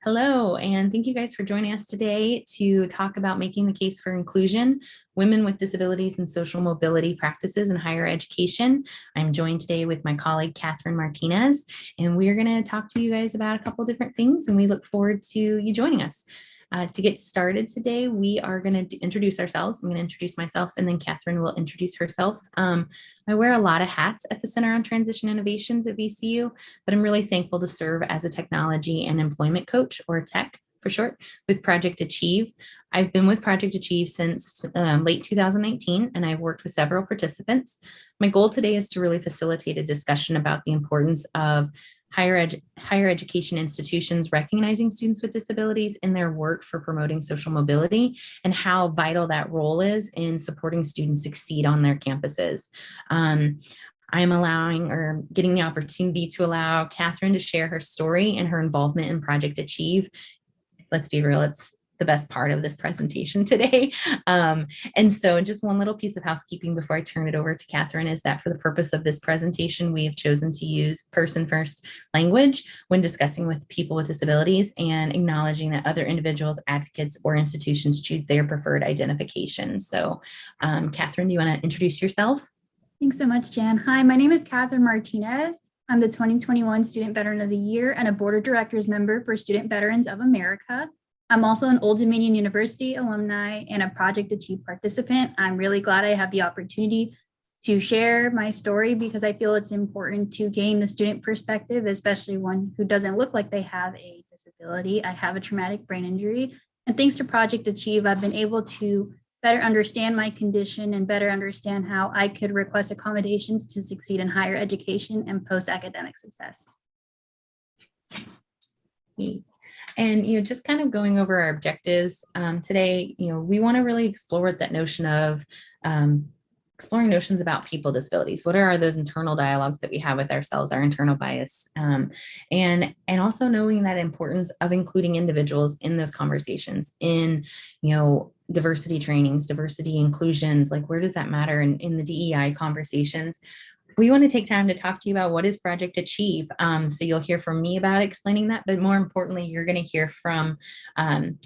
Hello, and thank you guys for joining us today to talk about making the case for inclusion, women with disabilities and social mobility practices in higher education. I'm joined today with my colleague, Catherine Martinez, and we're gonna talk to you guys about a couple different things, and we look forward to you joining us. To get started today, we are going to introduce ourselves. I'm going to introduce myself, and then Catherine will introduce herself. I wear a lot of hats at the Center on Transition Innovations at VCU, but I'm really thankful to serve as a technology and employment coach, or TEC for short, with Project Achieve. I've been with Project Achieve since late 2019, and I've worked with several participants. My goal today is to really facilitate a discussion about the importance of higher education institutions recognizing students with disabilities in their work for promoting social mobility and how vital that role is in supporting students succeed on their campuses. I'm allowing or getting the opportunity to allow Catherine to share her story and her involvement in Project Achieve. Let's be real, it's the best part of this presentation today. And so just one little piece of housekeeping before I turn it over to Catherine is that for the purpose of this presentation, we have chosen to use person-first language when discussing with people with disabilities and acknowledging that other individuals, advocates, or institutions choose their preferred identification. So Catherine, do you want to introduce yourself? Thanks so much, Jan. Hi, my name is Catherine Martinez. I'm the 2021 Student Veteran of the Year and a Board of Directors member for Student Veterans of America. I'm also an Old Dominion University alumni and a Project Achieve participant. I'm really glad I have the opportunity to share my story because I feel it's important to gain the student perspective, especially one who doesn't look like they have a disability. I have a traumatic brain injury, and thanks to Project Achieve, I've been able to better understand my condition and better understand how I could request accommodations to succeed in higher education and post-academic success. And, just kind of going over our objectives today, we want to really explore that notion of exploring notions about people with disabilities. What are those internal dialogues that we have with ourselves, our internal bias, and also knowing that importance of including individuals in those conversations in, diversity trainings, diversity inclusions, like where does that matter in the DEI conversations. We want to take time to talk to you about what is Project Achieve. So you'll hear from me about explaining that, but more importantly, you're going to hear from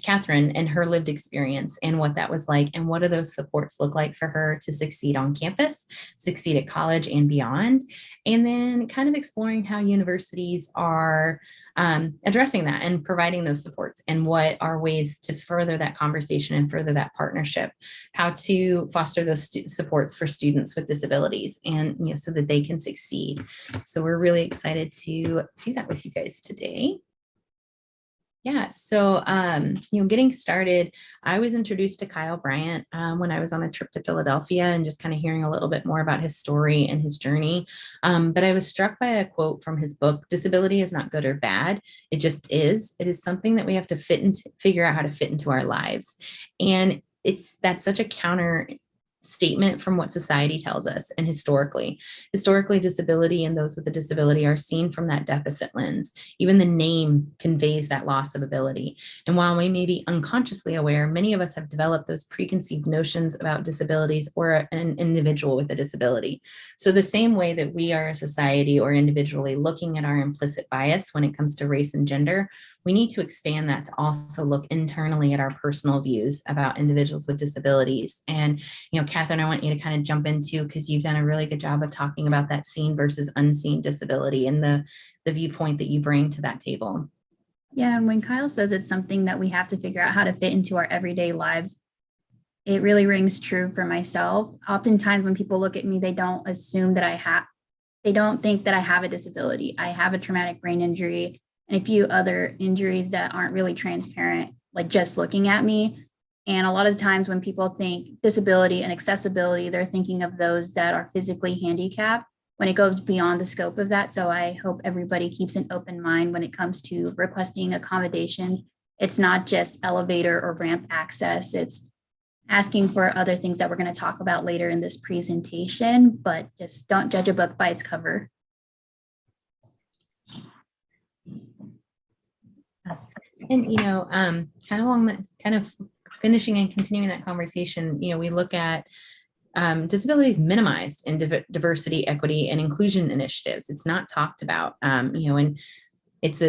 Catherine and her lived experience and what that was like and what do those supports look like for her to succeed on campus, succeed at college and beyond, and then kind of exploring how universities are addressing that and providing those supports and what are ways to further that conversation and further that partnership, how to foster those supports for students with disabilities and so that they can succeed. So we're really excited to do that with you guys today. Yeah, so, getting started, I was introduced to Kyle Bryant when I was on a trip to Philadelphia and just kind of hearing a little bit more about his story and his journey. But I was struck by a quote from his book, "Disability is not good or bad. It just is. It is something that we have to figure out how to fit into our lives." And that's such a counter statement from what society tells us. And historically disability and those with a disability are seen from that deficit lens. Even the name conveys that loss of ability. And while we may be unconsciously aware, many of us have developed those preconceived notions about disabilities or an individual with a disability. So the same way that we are a society or individually looking at our implicit bias when it comes to race and gender, we need to expand that to also look internally at our personal views about individuals with disabilities. And, Catherine, I want you to kind of jump into, because you've done a really good job of talking about that seen versus unseen disability and the viewpoint that you bring to that table. Yeah, and when Kyle says it's something that we have to figure out how to fit into our everyday lives, it really rings true for myself. Oftentimes when people look at me, they don't assume that they don't think that I have a disability. I have a traumatic brain injury and a few other injuries that aren't really transparent, like just looking at me. And a lot of times when people think disability and accessibility, they're thinking of those that are physically handicapped when it goes beyond the scope of that. So I hope everybody keeps an open mind when it comes to requesting accommodations. It's not just elevator or ramp access. It's asking for other things that we're going to talk about later in this presentation, but just don't judge a book by its cover. And, kind of finishing and continuing that conversation, we look at disabilities minimized in diversity, equity, and inclusion initiatives. It's not talked about, and it's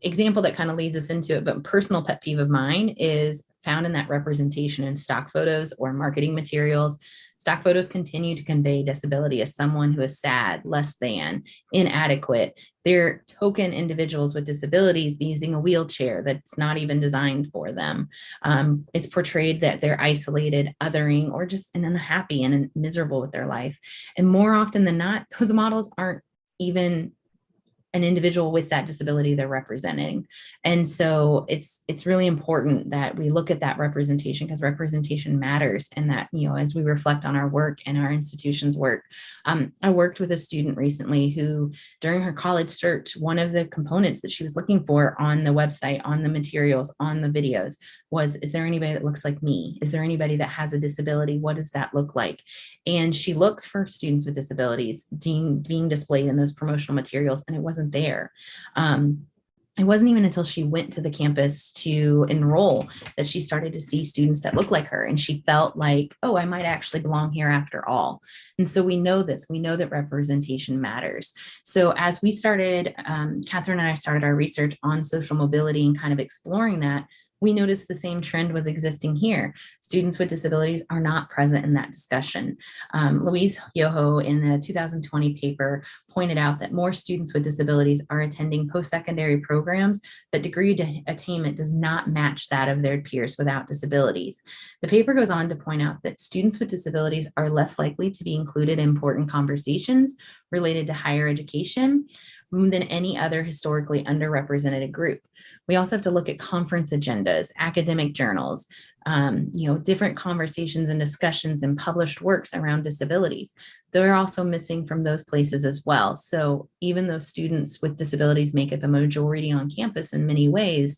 example that kind of leads us into it, but personal pet peeve of mine is found in that representation in stock photos or marketing materials. Stock photos continue to convey disability as someone who is sad, less than, inadequate. They're token individuals with disabilities using a wheelchair that's not even designed for them. It's portrayed that they're isolated, othering, or just unhappy and miserable with their life. And more often than not, those models aren't even an individual with that disability they're representing. And so it's really important that we look at that representation, because representation matters. And that, as we reflect on our work and our institution's work, I worked with a student recently who, during her college search, one of the components that she was looking for on the website, on the materials, on the videos was, is there anybody that looks like me? Is there anybody that has a disability? What does that look like? And she looked for students with disabilities being displayed in those promotional materials, and it wasn't there. It wasn't even until she went to the campus to enroll that she started to see students that looked like her. And she felt like, oh, I might actually belong here after all. And so we know this, we know that representation matters. So as we started, Catherine and I started our research on social mobility and kind of exploring that, we noticed the same trend was existing here. Students with disabilities are not present in that discussion. Louise Yoho, in the 2020 paper, pointed out that more students with disabilities are attending post-secondary programs, but degree attainment does not match that of their peers without disabilities. The paper goes on to point out that students with disabilities are less likely to be included in important conversations related to higher education than any other historically underrepresented group. We also have to look at conference agendas, academic journals, different conversations and discussions and published works around disabilities. They're also missing from those places as well. So even though students with disabilities make up a majority on campus in many ways,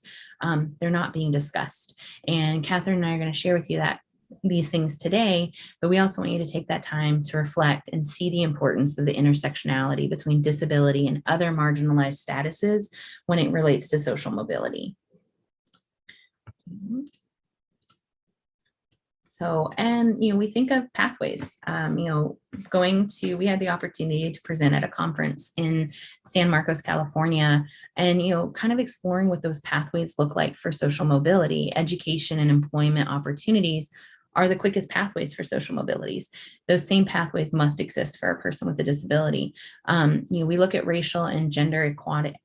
they're not being discussed. And Catherine and I are going to share with you these things today, but we also want you to take that time to reflect and see the importance of the intersectionality between disability and other marginalized statuses when it relates to social mobility. So, and, we think of pathways, we had the opportunity to present at a conference in San Marcos, California, and, kind of exploring what those pathways look like for social mobility. Education and employment opportunities are the quickest pathways for social mobilities. Those same pathways must exist for a person with a disability. We look at racial and gender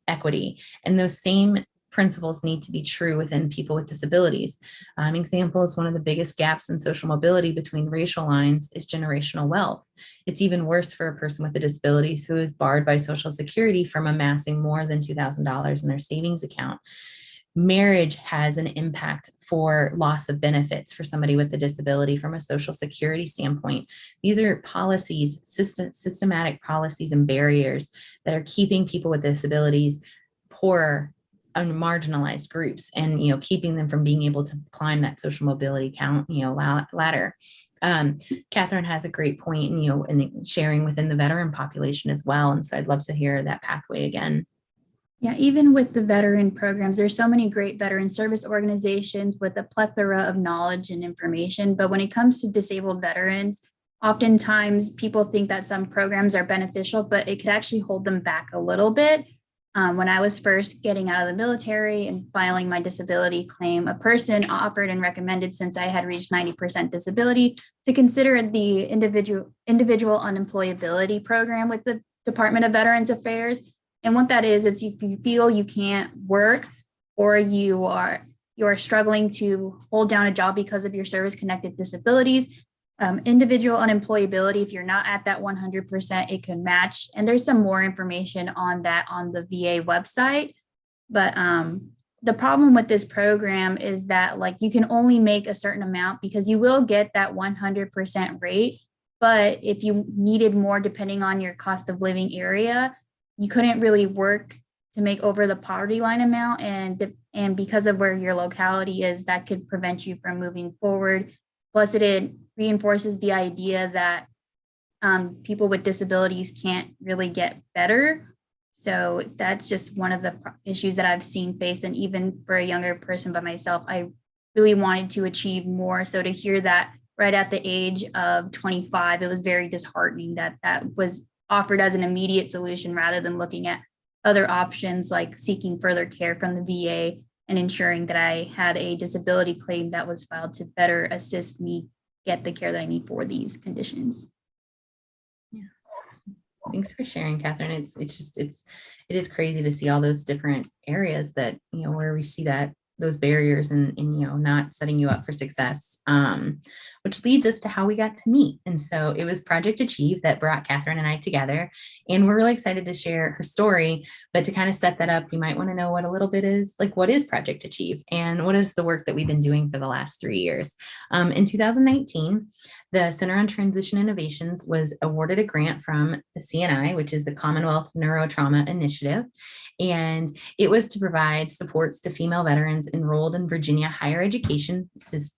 equity, and those same principles need to be true within people with disabilities. Example is one of the biggest gaps in social mobility between racial lines is generational wealth. It's even worse for a person with a disability who is barred by Social Security from amassing more than $2,000 in their savings account. Marriage has an impact for loss of benefits for somebody with a disability from a Social Security standpoint. These are policies, systematic policies and barriers that are keeping people with disabilities poor and marginalized groups, and keeping them from being able to climb that social mobility ladder. Catherine has a great point, in sharing within the veteran population as well. And so I'd love to hear that pathway again. Yeah, even with the veteran programs, there's so many great veteran service organizations with a plethora of knowledge and information. But when it comes to disabled veterans, oftentimes people think that some programs are beneficial, but it could actually hold them back a little bit. When I was first getting out of the military and filing my disability claim, a person offered and recommended, since I had reached 90% disability, to consider the individual unemployability program with the Department of Veterans Affairs. And what that is if you feel you can't work, or you are struggling to hold down a job because of your service-connected disabilities, individual unemployability, if you're not at that 100%, it can match. And there's some more information on that on the VA website. But the problem with this program is that you can only make a certain amount, because you will get that 100% rate. But if you needed more, depending on your cost of living area, you couldn't really work to make over the poverty line amount. And because of where your locality is, that could prevent you from moving forward. Plus, it reinforces the idea that people with disabilities can't really get better. So that's just one of the issues that I've seen face. And even for a younger person by myself, I really wanted to achieve more. So to hear that right at the age of 25, it was very disheartening that that was offered as an immediate solution rather than looking at other options like seeking further care from the VA and ensuring that I had a disability claim that was filed to better assist me get the care that I need for these conditions. Yeah. Thanks for sharing, Catherine. It is crazy to see all those different areas that, where we see that those barriers and not setting you up for success, which leads us to how we got to meet. And so it was Project Achieve that brought Catherine and I together, and we're really excited to share her story. But to kind of set that up, you might want to know what a little bit is like, what is Project Achieve and what is the work that we've been doing for the last 3 years. In 2019, the Center on Transition Innovations was awarded a grant from the CNI, which is the Commonwealth Neurotrauma Initiative. And it was to provide supports to female veterans enrolled in Virginia higher education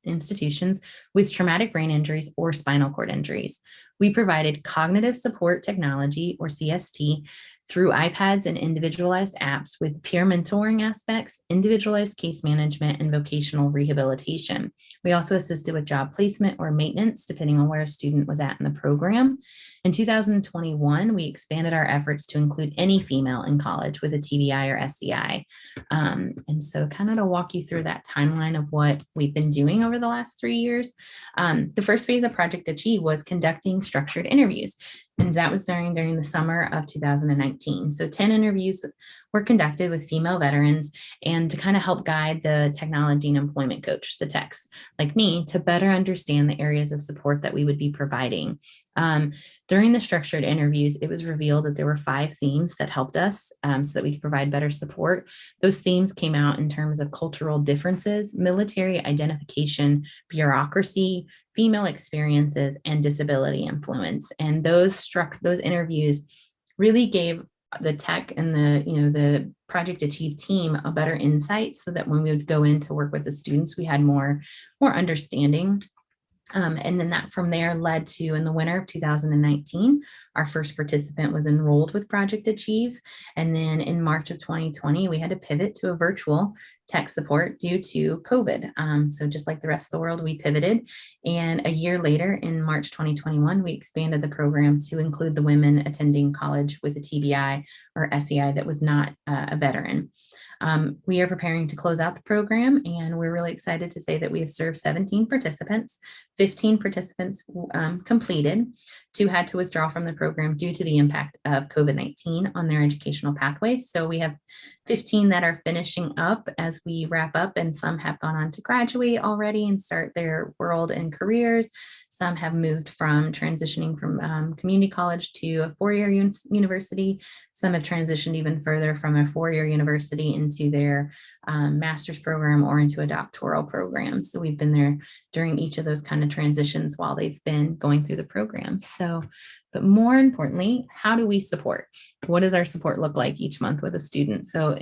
institutions with traumatic brain injuries or spinal cord injuries. We provided cognitive support technology, or CST, through iPads and individualized apps with peer mentoring aspects, individualized case management, and vocational rehabilitation. We also assisted with job placement or maintenance, depending on where a student was at in the program. In 2021, we expanded our efforts to include any female in college with a TBI or SEI. And so kind of to walk you through that timeline of what we've been doing over the last 3 years, the first phase of Project Achieve was conducting structured interviews. And that was during the summer of 2019. So 10 interviews were conducted with female veterans, and to kind of help guide the technology and employment coach, the techs like me, to better understand the areas of support that we would be providing. During the structured interviews, it was revealed that there were 5 themes that helped us so that we could provide better support. Those themes came out in terms of cultural differences, military identification, bureaucracy, female experiences, and disability influence. And those interviews really gave the tech and the Project Achieve team a better insight, so that when we would go in to work with the students, we had more understanding. And then that from there led to, in the winter of 2019, our first participant was enrolled with Project Achieve. And then in March of 2020, we had to pivot to a virtual tech support due to COVID. So just like the rest of the world, we pivoted. And a year later, in March 2021, we expanded the program to include the women attending college with a TBI or SEI that was not a veteran. We are preparing to close out the program, and we're really excited to say that we have served 17 participants. 15 participants completed. 2 had to withdraw from the program due to the impact of COVID-19 on their educational pathways. So we have 15 that are finishing up as we wrap up, and some have gone on to graduate already and start their world and careers. Some have moved from transitioning from community college to a 4-year university. Some have transitioned even further from a 4-year university into their master's program or into a doctoral program. So we've been there during each of those kind of transitions while they've been going through the program. So, but more importantly, how do we support? What does our support look like each month with a student? So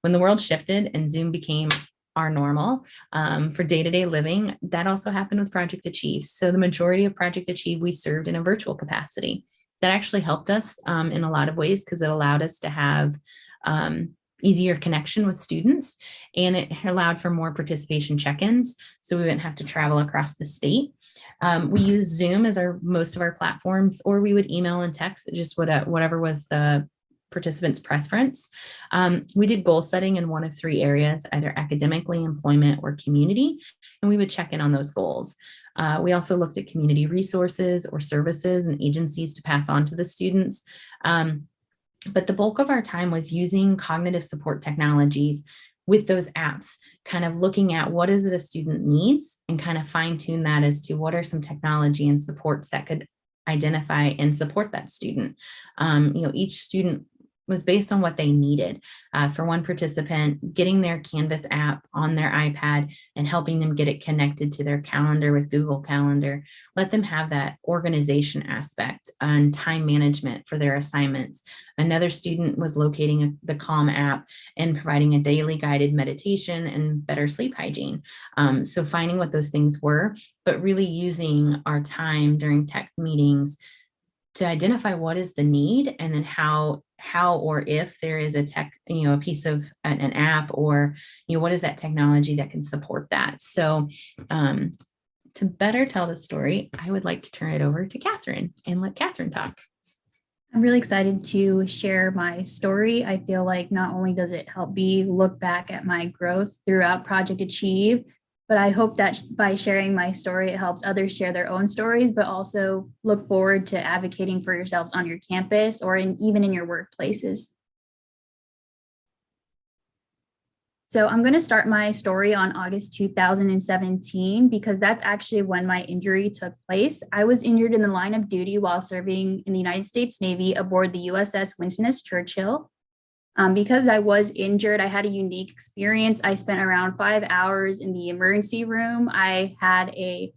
when the world shifted and Zoom became our normal for day-to-day living, that also happened with Project Achieve. So the majority of Project Achieve we served in a virtual capacity. That actually helped us in a lot of ways, because it allowed us to have easier connection with students, and it allowed for more participation check-ins, so we wouldn't have to travel across the state. We use Zoom as most of our platforms, or we would email and text, just whatever was the participants' preference. We did goal setting in one of 3 areas, either academically, employment, or community, and we would check in on those goals. We also looked at community resources or services and agencies to pass on to the students. But the bulk of our time was using cognitive support technologies with those apps, kind of looking at what is it a student needs and kind of fine tune that as to what are some technology and supports that could identify and support that student. Each student was based on what they needed. For one participant, getting their Canvas app on their iPad and helping them get it connected to their calendar with Google Calendar, let them have that organization aspect and time management for their assignments. Another student was locating the Calm app and providing a daily guided meditation and better sleep hygiene. So finding what those things were, but really using our time during tech meetings to identify what is the need, and then how or if there is a tech, a piece of an app, or what is that technology that can support that. So to better tell the story, I would like to turn it over to Catherine and let Catherine talk. I'm really excited to share my story. I feel like not only does it help me look back at my growth throughout Project Achieve, but I hope that by sharing my story, it helps others share their own stories, but also look forward to advocating for yourselves on your campus or even in your workplaces. So I'm going to start my story on August 2017 because that's actually when my injury took place. I was injured in the line of duty while serving in the United States Navy aboard the USS Winston S. Churchill. Because I was injured, I had a unique experience. I spent around 5 hours in the emergency room. I had a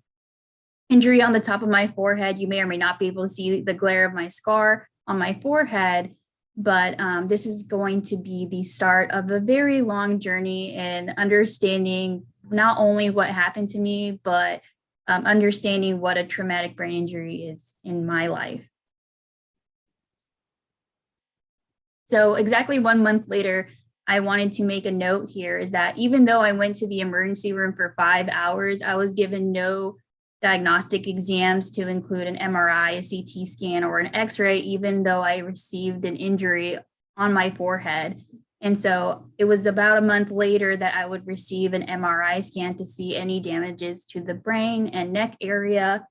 injury on the top of my forehead. You may or may not be able to see the glare of my scar on my forehead, but this is going to be the start of a very long journey in understanding not only what happened to me, but understanding what a traumatic brain injury is in my life. So exactly 1 month later, I wanted to make a note here is that even though I went to the emergency room for 5 hours, I was given no diagnostic exams to include an MRI, a CT scan, or an X-ray, even though I received an injury on my forehead. And so it was about a month later that I would receive an MRI scan to see any damages to the brain and neck area.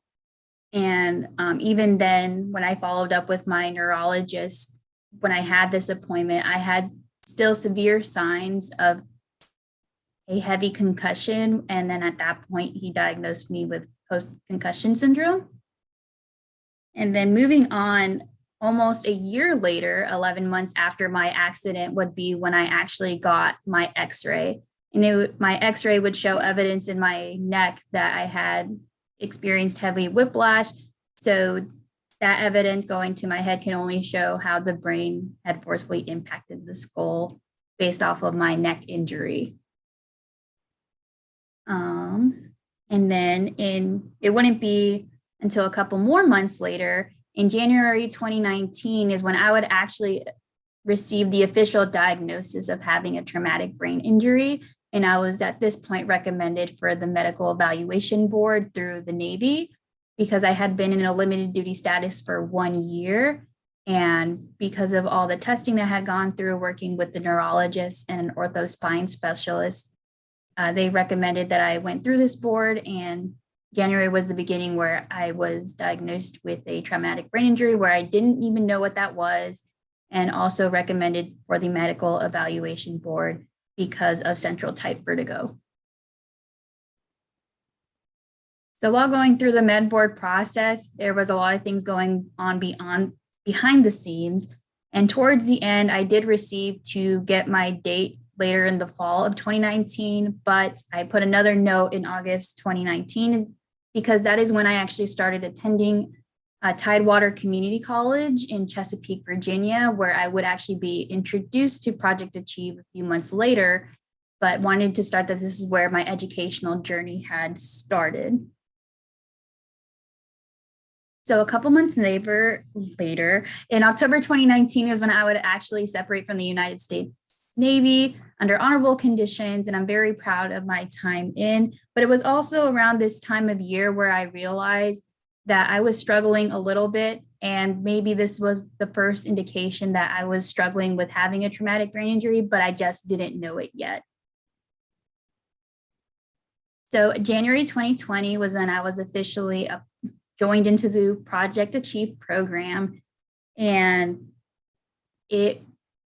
And even then, when I followed up with my neurologist, when I had this appointment, I had still severe signs of a heavy concussion. And then at that point, he diagnosed me with post-concussion syndrome. And then moving on, almost a year later, 11 months after my accident would be when I actually got my X-ray. And my X-ray would show evidence in my neck that I had experienced heavy whiplash. So that evidence going to my head can only show how the brain had forcefully impacted the skull based off of my neck injury. And then it wouldn't be until a couple more months later, in January 2019 is when I would actually receive the official diagnosis of having a traumatic brain injury. And I was at this point recommended for the medical evaluation board through the Navy because I had been in a limited duty status for 1 year. And because of all the testing that I had gone through working with the neurologist and an ortho spine specialist, they recommended that I went through this board, and January was the beginning where I was diagnosed with a traumatic brain injury where I didn't even know what that was, and also recommended for the medical evaluation board because of central type vertigo. So while going through the med board process, there was a lot of things going on behind the scenes. And towards the end, I did receive to get my date later in the fall of 2019, but I put another note in August 2019 because that is when I actually started attending Tidewater Community College in Chesapeake, Virginia, where I would actually be introduced to Project Achieve a few months later, but wanted to start that this is where my educational journey had started. So a couple months later, in October 2019 is when I would actually separate from the United States Navy under honorable conditions, and I'm very proud of my time in. But it was also around this time of year where I realized that I was struggling a little bit, and maybe this was the first indication that I was struggling with having a traumatic brain injury, but I just didn't know it yet. So January 2020 was when I was officially joined into the Project Achieve program, and it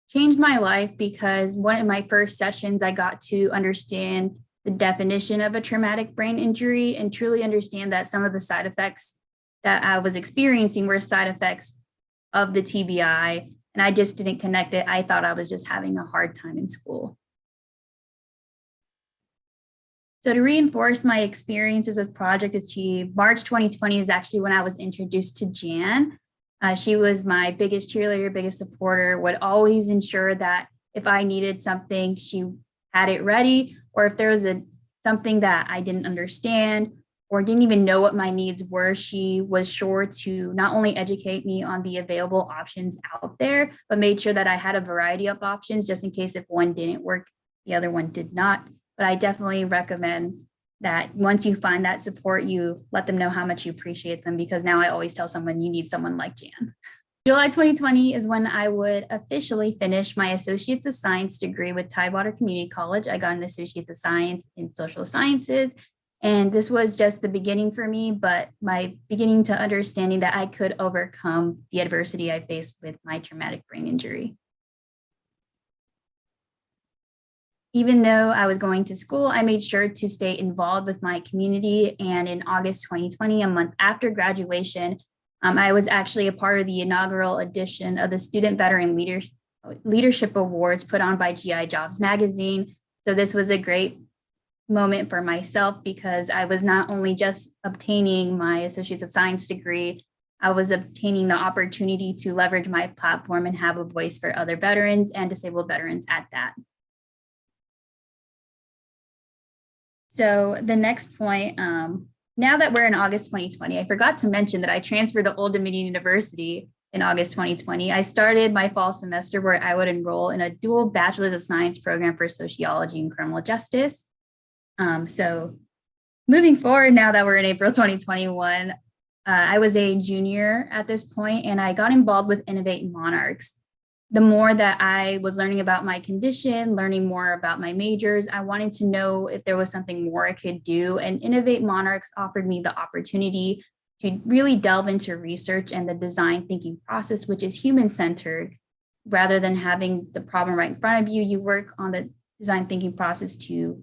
changed my life because one of my first sessions, I got to understand the definition of a traumatic brain injury and truly understand that some of the side effects that I was experiencing were side effects of the TBI, and I just didn't connect it. I thought I was just having a hard time in school. So to reinforce my experiences with Project Achieve, March 2020 is actually when I was introduced to Jan. She was my biggest cheerleader, biggest supporter, would always ensure that if I needed something, she had it ready, or if there was something that I didn't understand or didn't even know what my needs were, she was sure to not only educate me on the available options out there, but made sure that I had a variety of options just in case if one didn't work, the other one did not. But I definitely recommend that once you find that support, you let them know how much you appreciate them, because now I always tell someone you need someone like Jan. July 2020 is when I would officially finish my Associates of Science degree with Tidewater Community College. I got an Associates of Science in Social Sciences, and this was just the beginning for me, but my beginning to understanding that I could overcome the adversity I faced with my traumatic brain injury. Even though I was going to school, I made sure to stay involved with my community. And in August 2020, a month after graduation, I was actually a part of the inaugural edition of the Student Veteran Leadership Awards put on by GI Jobs magazine. So this was a great moment for myself because I was not only just obtaining my Associates of Science degree, I was obtaining the opportunity to leverage my platform and have a voice for other veterans and disabled veterans at that. So the next point, now that we're in August 2020, I forgot to mention that I transferred to Old Dominion University in August 2020. I started my fall semester where I would enroll in a dual Bachelor's of Science program for Sociology and Criminal Justice. So moving forward, now that we're in April 2021, I was a junior at this point, and I got involved with Innovate Monarchs. The more that I was learning about my condition, learning more about my majors, I wanted to know if there was something more I could do. And Innovate Monarchs offered me the opportunity to really delve into research and the design thinking process, which is human-centered. Rather than having the problem right in front of you, you work on the design thinking process to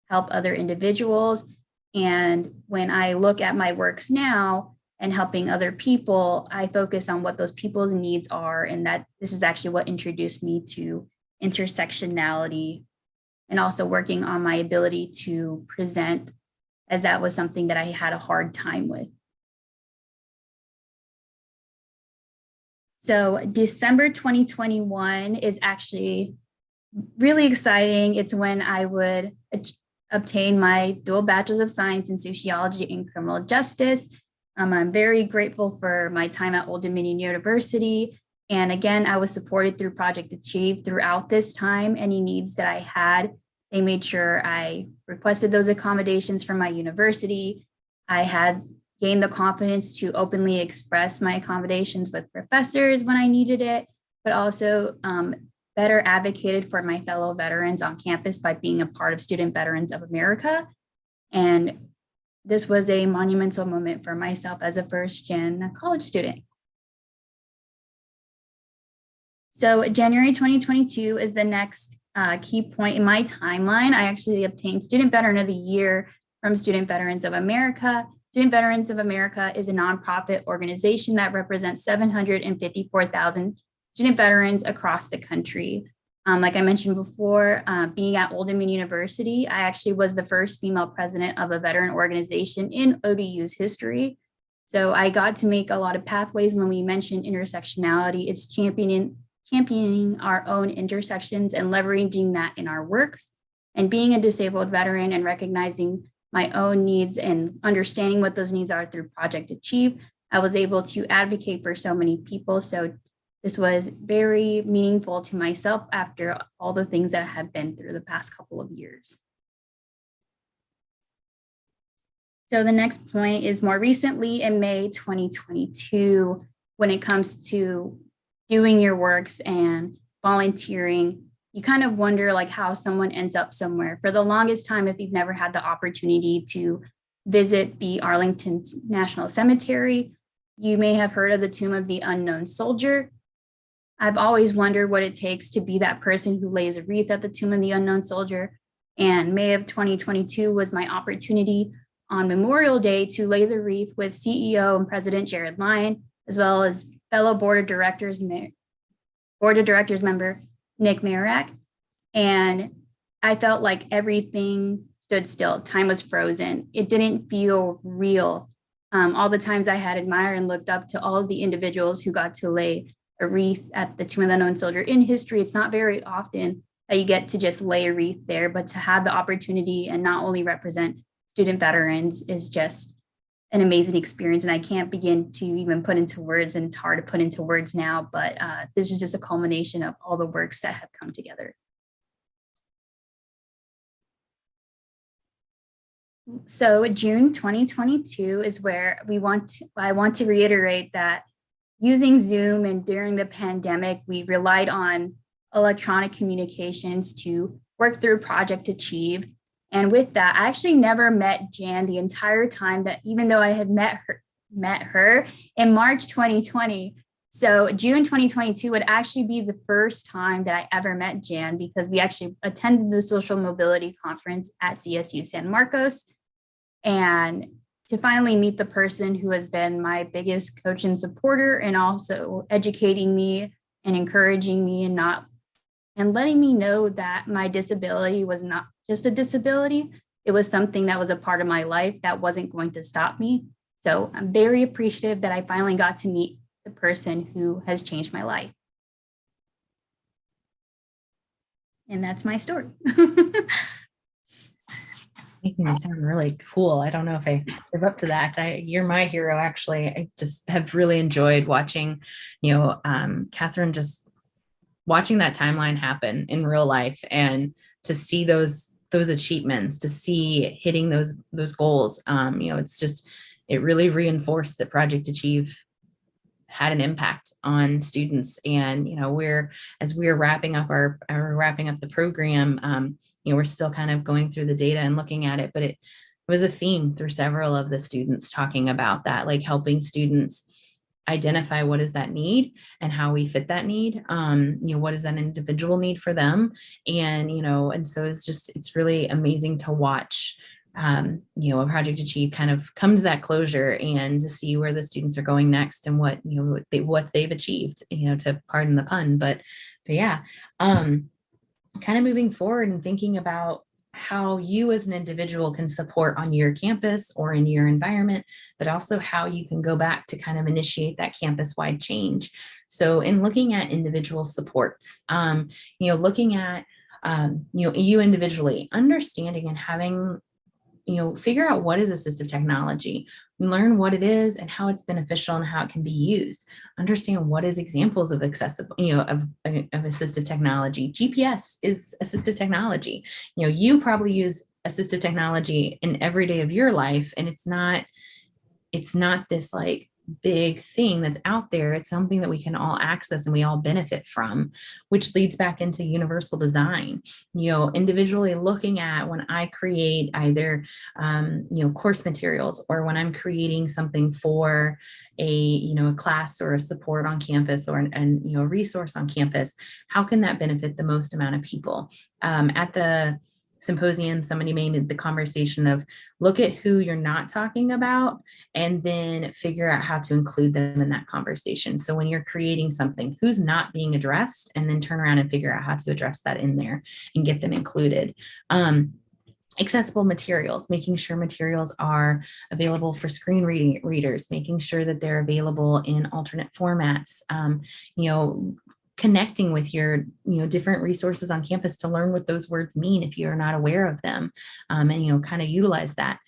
help other individuals. And when I look at my works now, and helping other people, I focus on what those people's needs are. And that this is actually what introduced me to intersectionality and also working on my ability to present, as that was something that I had a hard time with. So December 2021 is actually really exciting. It's when I would obtain my dual Bachelor's of Science in Sociology and Criminal Justice. I'm very grateful for my time at Old Dominion University. And again, I was supported through Project Achieve throughout this time. Any needs that I had, they made sure I requested those accommodations from my university. I had gained the confidence to openly express my accommodations with professors when I needed it, but also better advocated for my fellow veterans on campus by being a part of Student Veterans of America. And this was a monumental moment for myself as a first-gen college student. So January 2022 is the next key point in my timeline. I actually obtained Student Veteran of the Year from Student Veterans of America. Student Veterans of America is a nonprofit organization that represents 754,000 student veterans across the country. Like I mentioned before, being at Old Dominion University, I actually was the first female president of a veteran organization in ODU's history. So I got to make a lot of pathways. When we mention intersectionality, it's championing our own intersections and leveraging that in our works. And being a disabled veteran and recognizing my own needs and understanding what those needs are through Project Achieve, I was able to advocate for so many people. So this was very meaningful to myself after all the things that I have been through the past couple of years. So the next point is more recently in May 2022, when it comes to doing your works and volunteering, you kind of wonder like how someone ends up somewhere. For the longest time, if you've never had the opportunity to visit the Arlington National Cemetery, you may have heard of the Tomb of the Unknown Soldier. I've always wondered what it takes to be that person who lays a wreath at the Tomb of the Unknown Soldier. And May of 2022 was my opportunity on Memorial Day to lay the wreath with CEO and President Jared Lyon, as well as fellow Board of Directors member Nick Marak. And I felt like everything stood still. Time was frozen. It didn't feel real. All the times I had admired and looked up to all of the individuals who got to lay a wreath at the Tomb of the Unknown Soldier in history. It's not very often that you get to just lay a wreath there, but to have the opportunity and not only represent student veterans is just an amazing experience. And I can't begin to even put into words, and it's hard to put into words now, but this is just a culmination of all the works that have come together. So June 2022 is where I want to reiterate that using Zoom, and during the pandemic, we relied on electronic communications to work through Project Achieve. And with that, I actually never met Jan the entire time, that even though I had met her in March 2020. So June 2022 would actually be the first time that I ever met Jan, because we actually attended the social mobility conference at CSU San Marcos. And to finally meet the person who has been my biggest coach and supporter, and also educating me and encouraging me, and letting me know that my disability was not just a disability. It was something that was a part of my life that wasn't going to stop me. So I'm very appreciative that I finally got to meet the person who has changed my life. And that's my story. Making me sound really cool. I don't know if I live up to that. You're my hero, actually. I just have really enjoyed watching, Catherine, just watching that timeline happen in real life, and to see those achievements, to see hitting those goals. It's just, it really reinforced that Project Achieve had an impact on students. And, as we're wrapping up the program, we're still kind of going through the data and looking at it, but it was a theme through several of the students talking about that, like helping students identify what is that need and how we fit that need. What is that individual need for them? And so it's really amazing to watch, Project Achieve kind of come to that closure, and to see where the students are going next, and what they've achieved, to pardon the pun, but yeah. Kind of moving forward and thinking about how you as an individual can support on your campus or in your environment, but also how you can go back to kind of initiate that campus-wide change. So in looking at individual supports, looking at, you individually, understanding and having, figure out what is assistive technology, learn what it is and how it's beneficial and how it can be used. Understand what is examples of accessible, of assistive technology. GPS is assistive technology. You probably use assistive technology in every day of your life, and it's not this like big thing that's out there. It's something that we can all access and we all benefit from, which leads back into universal design. Individually looking at, when I create either course materials, or when I'm creating something for a class or a support on campus, or a resource on campus, how can that benefit the most amount of people? At the symposium, somebody made the conversation of, look at who you're not talking about, and then figure out how to include them in that conversation. So when you're creating something, who's not being addressed, and then turn around and figure out how to address that in there and get them included. Accessible materials, making sure materials are available for screen readers, making sure that they're available in alternate formats, connecting with your different resources on campus to learn what those words mean if you're not aware of them, and kind of utilize that.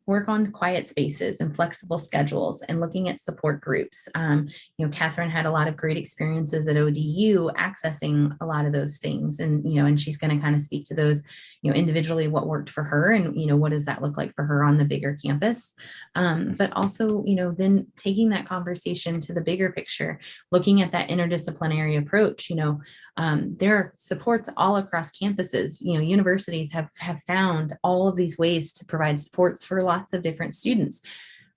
Work on quiet spaces and flexible schedules, and looking at support groups. Catherine had a lot of great experiences at ODU accessing a lot of those things, and she's going to kind of speak to those, individually, what worked for her, and what does that look like for her on the bigger campus. But also, then taking that conversation to the bigger picture, looking at that interdisciplinary approach. There are supports all across campuses. Universities have found all of these ways to provide supports for lots of different students.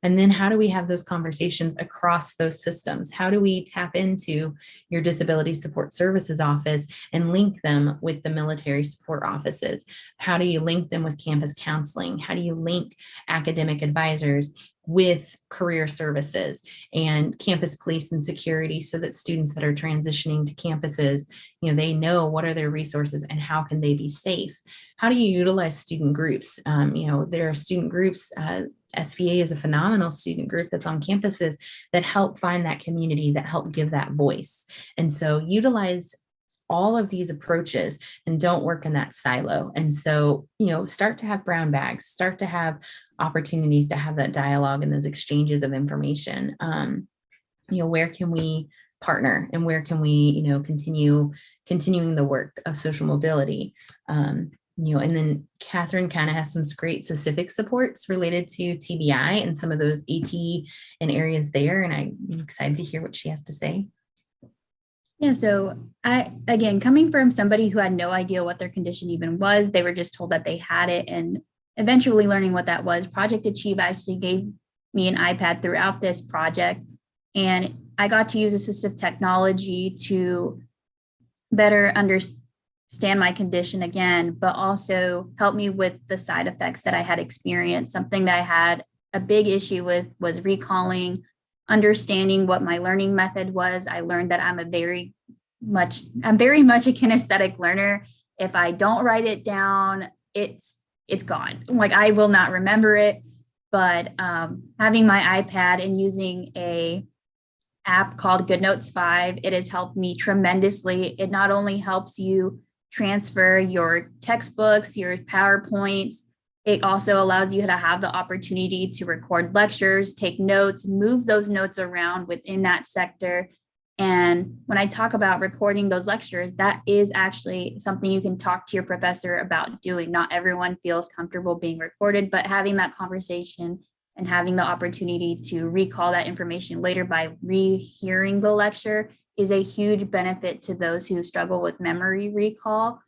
And then how do we have those conversations across those systems? How do we tap into your disability support services office and link them with the military support offices? How do you link them with campus counseling? How do you link academic advisors with career services and campus police and security, so that students that are transitioning to campuses, they know what are their resources and how can they be safe? How do you utilize student groups? There are student groups, SVA is a phenomenal student group that's on campuses that help find that community, that help give that voice. And so utilize all of these approaches and don't work in that silo. And so, start to have brown bags, start to have opportunities to have that dialogue and those exchanges of information. Where can we partner, and where can we, continuing the work of social mobility? And then Catherine kind of has some great specific supports related to TBI and some of those AT and areas there. And I'm excited to hear what she has to say. Yeah, so again, coming from somebody who had no idea what their condition even was, they were just told that they had it, and eventually learning what that was, Project Achieve actually gave me an iPad throughout this project. And I got to use assistive technology to better understand my condition again, but also help me with the side effects that I had experienced. Something that I had a big issue with was recalling, understanding what my learning method was. I learned that I'm very much a kinesthetic learner. If I don't write it down, it's gone. Like, I will not remember it. But having my iPad and using a app called GoodNotes 5, it has helped me tremendously. It not only helps you transfer your textbooks, your PowerPoints, it also allows you to have the opportunity to record lectures, take notes, move those notes around within that sector. And when I talk about recording those lectures, that is actually something you can talk to your professor about doing. Not everyone feels comfortable being recorded, but having that conversation and having the opportunity to recall that information later by rehearing the lecture is a huge benefit to those who struggle with memory recall.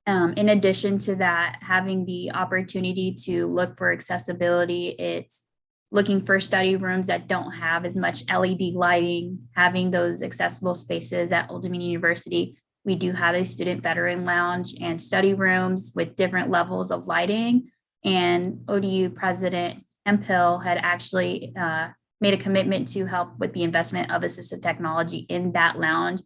In addition to that, having the opportunity to look for accessibility, it's looking for study rooms that don't have as much LED lighting, having those accessible spaces at Old Dominion University. We do have a student veteran lounge and study rooms with different levels of lighting. And ODU President Hemphill had actually made a commitment to help with the investment of assistive technology in that lounge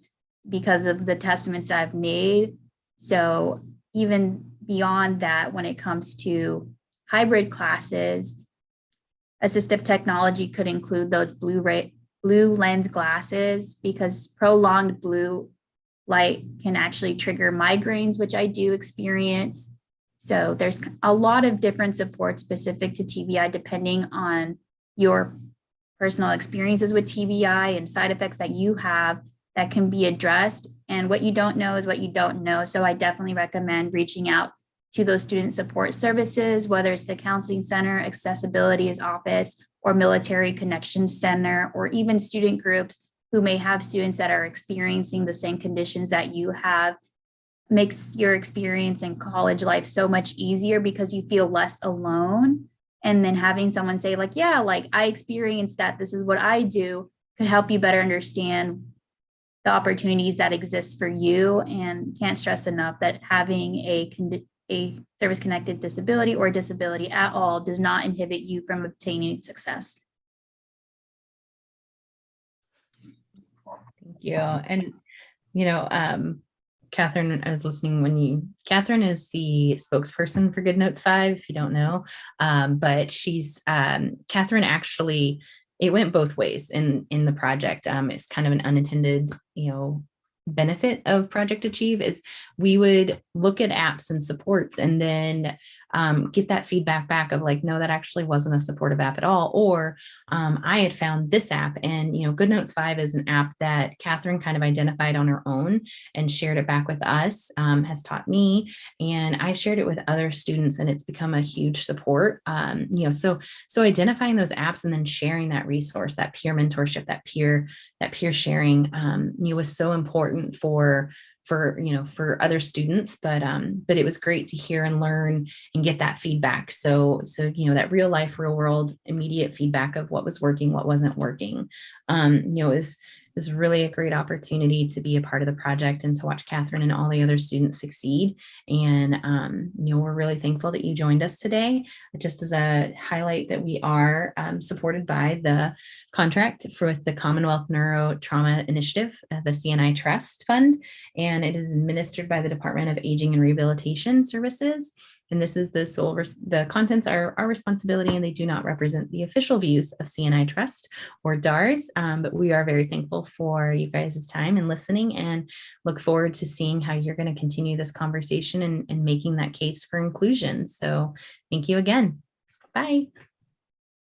because of the testaments that I've made. So even beyond that, when it comes to hybrid classes, assistive technology could include those blue lens glasses, because prolonged blue light can actually trigger migraines, which I do experience. So there's a lot of different supports specific to TBI, depending on your personal experiences with TBI and side effects that you have that can be addressed. And what you don't know is what you don't know. So I definitely recommend reaching out to those student support services, whether it's the Counseling Center, Accessibility's office, or Military Connections Center, or even student groups who may have students that are experiencing the same conditions that you have. Makes your experience in college life so much easier because you feel less alone. And then having someone say, like, yeah, like, I experienced that, this is what I do, could help you better understand the opportunities that exist for you. And can't stress enough that having a service-connected disability or disability at all does not inhibit you from obtaining success. Thank you. And, Catherine, I was listening Catherine is the spokesperson for GoodNotes 5, if you don't know, but she's, Catherine actually, it went both ways in the project. It's kind of an unintended, benefit of Project Achieve is we would look at apps and supports and then get that feedback back of like, no, that actually wasn't a supportive app at all. Or I had found this app, and GoodNotes 5 is an app that Catherine kind of identified on her own and shared it back with us, has taught me, and I've shared it with other students, and it's become a huge support. So identifying those apps and then sharing that resource, that peer mentorship, that peer sharing, was so important for other students, but it was great to hear and learn and get that feedback. So that real life, real world, immediate feedback of what was working, what wasn't working, is really a great opportunity to be a part of the project and to watch Catherine and all the other students succeed. And, we're really thankful that you joined us today. Just as a highlight that we are supported by the contract for the Commonwealth Neuro Trauma Initiative, the CNI Trust Fund, and it is administered by the Department of Aging and Rehabilitation Services. And this is the contents are our responsibility, and they do not represent the official views of CNI Trust or DARS. But we are very thankful for you guys' time and listening, and look forward to seeing how you're going to continue this conversation and making that case for inclusion. So thank you again. Bye.